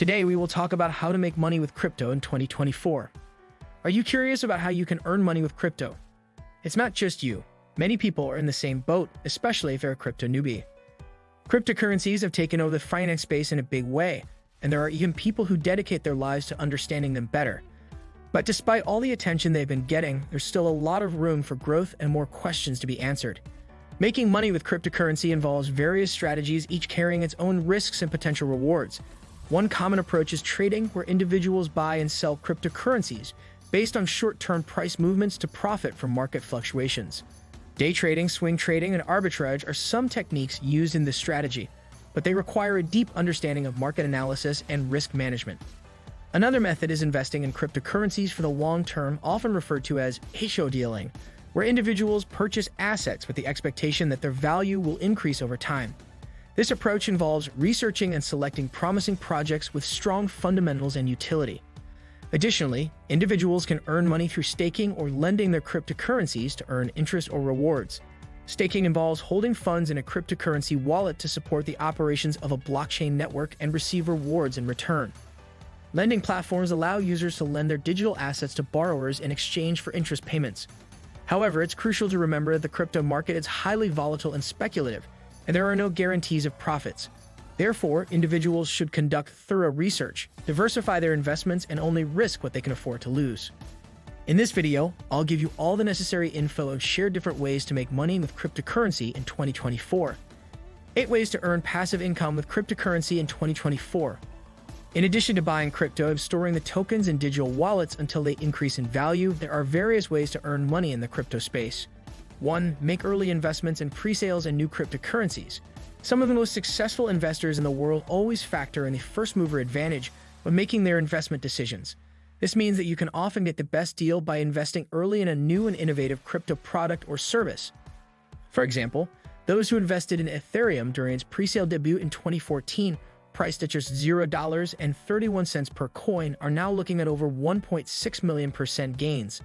Today, we will talk about how to make money with crypto in 2024. Are you curious about how you can earn money with crypto? It's not just you. Many people are in the same boat, especially if they're a crypto newbie. Cryptocurrencies have taken over the finance space in a big way, and there are even people who dedicate their lives to understanding them better. But despite all the attention they've been getting, there's still a lot of room for growth and more questions to be answered. Making money with cryptocurrency involves various strategies, each carrying its own risks and potential rewards. One common approach is trading, where individuals buy and sell cryptocurrencies based on short-term price movements to profit from market fluctuations. Day trading, swing trading, and arbitrage are some techniques used in this strategy, but they require a deep understanding of market analysis and risk management. Another method is investing in cryptocurrencies for the long term, often referred to as HO dealing, where individuals purchase assets with the expectation that their value will increase over time. This approach involves researching and selecting promising projects with strong fundamentals and utility. Additionally, individuals can earn money through staking or lending their cryptocurrencies to earn interest or rewards. Staking involves holding funds in a cryptocurrency wallet to support the operations of a blockchain network and receive rewards in return. Lending platforms allow users to lend their digital assets to borrowers in exchange for interest payments. However, it's crucial to remember that the crypto market is highly volatile and speculative, and there are no guarantees of profits. Therefore, individuals should conduct thorough research, diversify their investments, and only risk what they can afford to lose. In this video, I'll give you all the necessary info and share different ways to make money with cryptocurrency in 2024. 8 ways to earn passive income with cryptocurrency in 2024. In addition to buying crypto and storing the tokens in digital wallets until they increase in value, there are various ways to earn money in the crypto space. 1. Make early investments in pre-sales and new cryptocurrencies. Some of the most successful investors in the world always factor in the first-mover advantage when making their investment decisions. This means that you can often get the best deal by investing early in a new and innovative crypto product or service. For example, those who invested in Ethereum during its pre-sale debut in 2014, priced at just $0.31 per coin, are now looking at over 1.6 million % gains.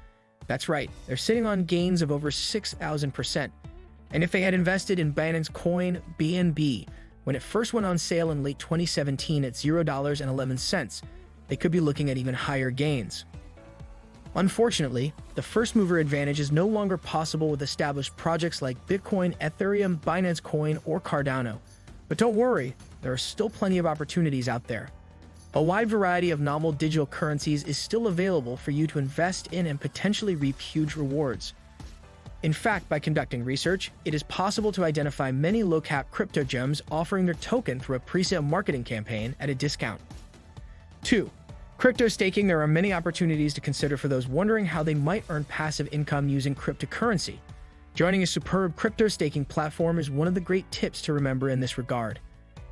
That's right, they're sitting on gains of over 6,000%. And if they had invested in Binance Coin BNB when it first went on sale in late 2017 at $0.11, they could be looking at even higher gains. Unfortunately, the first-mover advantage is no longer possible with established projects like Bitcoin, Ethereum, Binance Coin, or Cardano. But don't worry, there are still plenty of opportunities out there. A wide variety of novel digital currencies is still available for you to invest in and potentially reap huge rewards. In fact, by conducting research, it is possible to identify many low-cap crypto gems offering their token through a pre-sale marketing campaign at a discount. 2. Crypto staking. There are many opportunities to consider for those wondering how they might earn passive income using cryptocurrency. Joining a superb crypto staking platform is one of the great tips to remember in this regard.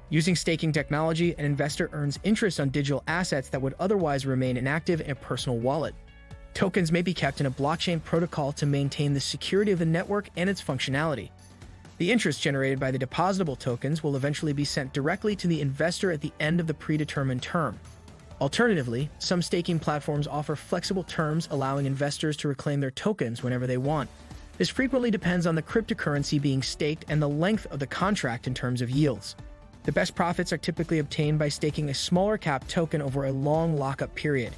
Using staking technology, an investor earns interest on digital assets that would otherwise remain inactive in a personal wallet. Tokens may be kept in a blockchain protocol to maintain the security of the network and its functionality. The interest generated by the depositable tokens will eventually be sent directly to the investor at the end of the predetermined term. Alternatively, some staking platforms offer flexible terms, allowing investors to reclaim their tokens whenever they want. This frequently depends on the cryptocurrency being staked and the length of the contract in terms of yields. The best profits are typically obtained by staking a smaller cap token over a long lockup period.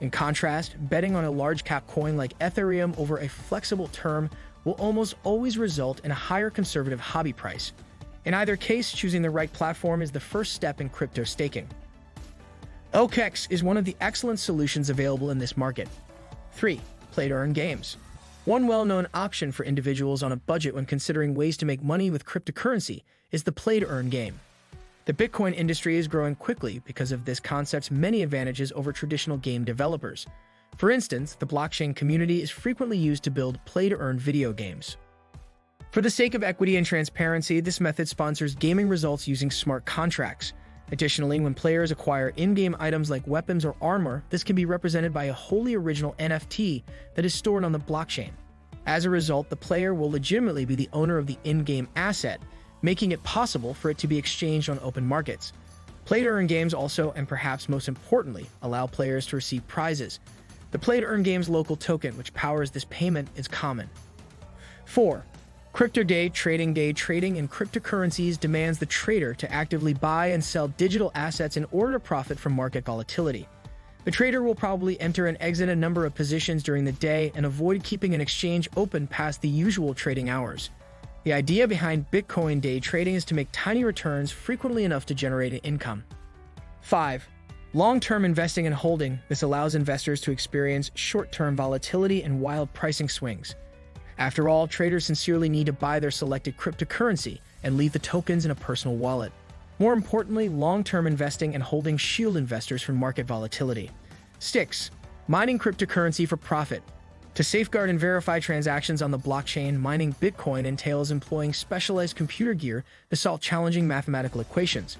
In contrast, betting on a large cap coin like Ethereum over a flexible term will almost always result in a higher conservative hobby price. In either case, choosing the right platform is the first step in crypto staking. OKEx is one of the excellent solutions available in this market. 3. Play-to-earn games. One well-known option for individuals on a budget when considering ways to make money with cryptocurrency is the play-to-earn game. The Bitcoin industry is growing quickly because of this concept's many advantages over traditional game developers. For instance, the blockchain community is frequently used to build play-to-earn video games. For the sake of equity and transparency, this method sponsors gaming results using smart contracts. Additionally, when players acquire in-game items like weapons or armor, this can be represented by a wholly original NFT that is stored on the blockchain. As a result, the player will legitimately be the owner of the in-game asset, making it possible for it to be exchanged on open markets. Play-to-earn games also, and perhaps most importantly, allow players to receive prizes. The play-to-earn game's local token, which powers this payment, is common. 4. Day trading in cryptocurrencies demands the trader to actively buy and sell digital assets in order to profit from market volatility. The trader will probably enter and exit a number of positions during the day and avoid keeping an exchange open past the usual trading hours. The idea behind Bitcoin day trading is to make tiny returns frequently enough to generate an income. 5. Long-term investing and holding. This allows investors to experience short-term volatility and wild pricing swings. After all, traders sincerely need to buy their selected cryptocurrency and leave the tokens in a personal wallet. More importantly, long-term investing and holding shield investors from market volatility. 6. Mining cryptocurrency for profit. To safeguard and verify transactions on the blockchain, mining Bitcoin entails employing specialized computer gear to solve challenging mathematical equations.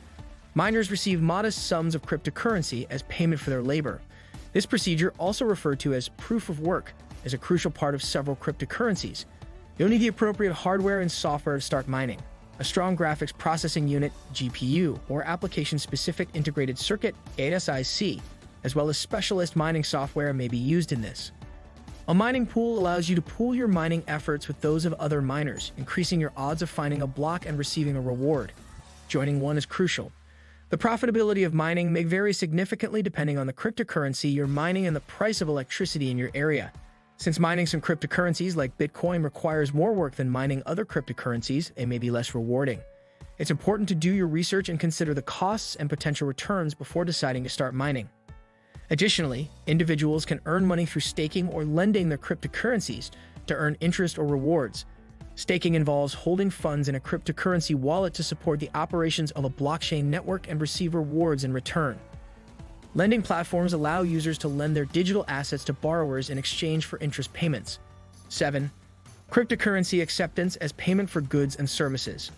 Miners receive modest sums of cryptocurrency as payment for their labor. This procedure, also referred to as proof of work, is a crucial part of several cryptocurrencies. You'll need the appropriate hardware and software to start mining. A strong graphics processing unit, GPU, or application-specific integrated circuit, ASIC, as well as specialist mining software may be used in this. A mining pool allows you to pool your mining efforts with those of other miners, increasing your odds of finding a block and receiving a reward. Joining one is crucial. The profitability of mining may vary significantly depending on the cryptocurrency you're mining and the price of electricity in your area. Since mining some cryptocurrencies like Bitcoin requires more work than mining other cryptocurrencies, it may be less rewarding. It's important to do your research and consider the costs and potential returns before deciding to start mining. Additionally, individuals can earn money through staking or lending their cryptocurrencies to earn interest or rewards. Staking involves holding funds in a cryptocurrency wallet to support the operations of a blockchain network and receive rewards in return. Lending platforms allow users to lend their digital assets to borrowers in exchange for interest payments. 7. Cryptocurrency acceptance as payment for goods and services.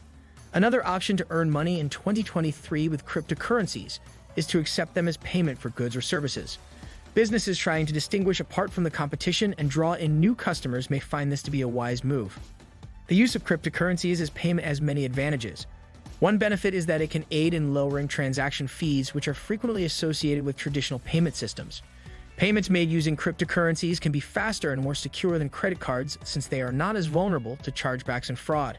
Another option to earn money in 2023 with cryptocurrencies is to accept them as payment for goods or services. Businesses trying to distinguish apart from the competition and draw in new customers may find this to be a wise move. The use of cryptocurrencies as payment has many advantages. One benefit is that it can aid in lowering transaction fees, which are frequently associated with traditional payment systems. Payments made using cryptocurrencies can be faster and more secure than credit cards since they are not as vulnerable to chargebacks and fraud.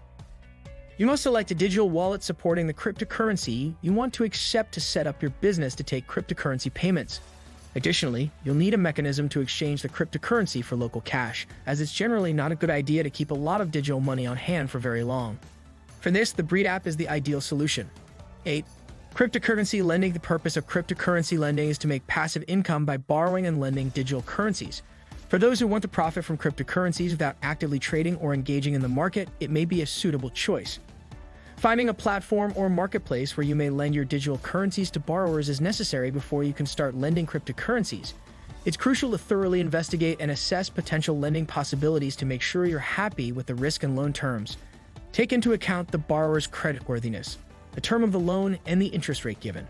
You must select a digital wallet supporting the cryptocurrency you want to accept to set up your business to take cryptocurrency payments. Additionally, you'll need a mechanism to exchange the cryptocurrency for local cash, as it's generally not a good idea to keep a lot of digital money on hand for very long. For this, the Breed app is the ideal solution. 8. Cryptocurrency lending. The purpose of cryptocurrency lending is to make passive income by borrowing and lending digital currencies. For those who want to profit from cryptocurrencies without actively trading or engaging in the market, it may be a suitable choice. Finding a platform or marketplace where you may lend your digital currencies to borrowers is necessary before you can start lending cryptocurrencies. It's crucial to thoroughly investigate and assess potential lending possibilities to make sure you're happy with the risk and loan terms. Take into account the borrower's creditworthiness, the term of the loan, and the interest rate given.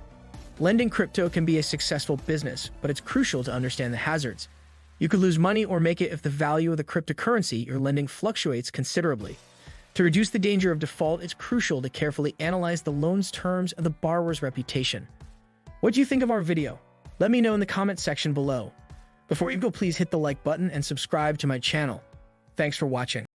Lending crypto can be a successful business, but it's crucial to understand the hazards. You could lose money or make it if the value of the cryptocurrency you're lending fluctuates considerably. To reduce the danger of default, it's crucial to carefully analyze the loan's terms and the borrower's reputation. What do you think of our video? Let me know in the comment section below. Before you go, please hit the like button and subscribe to my channel. Thanks for watching.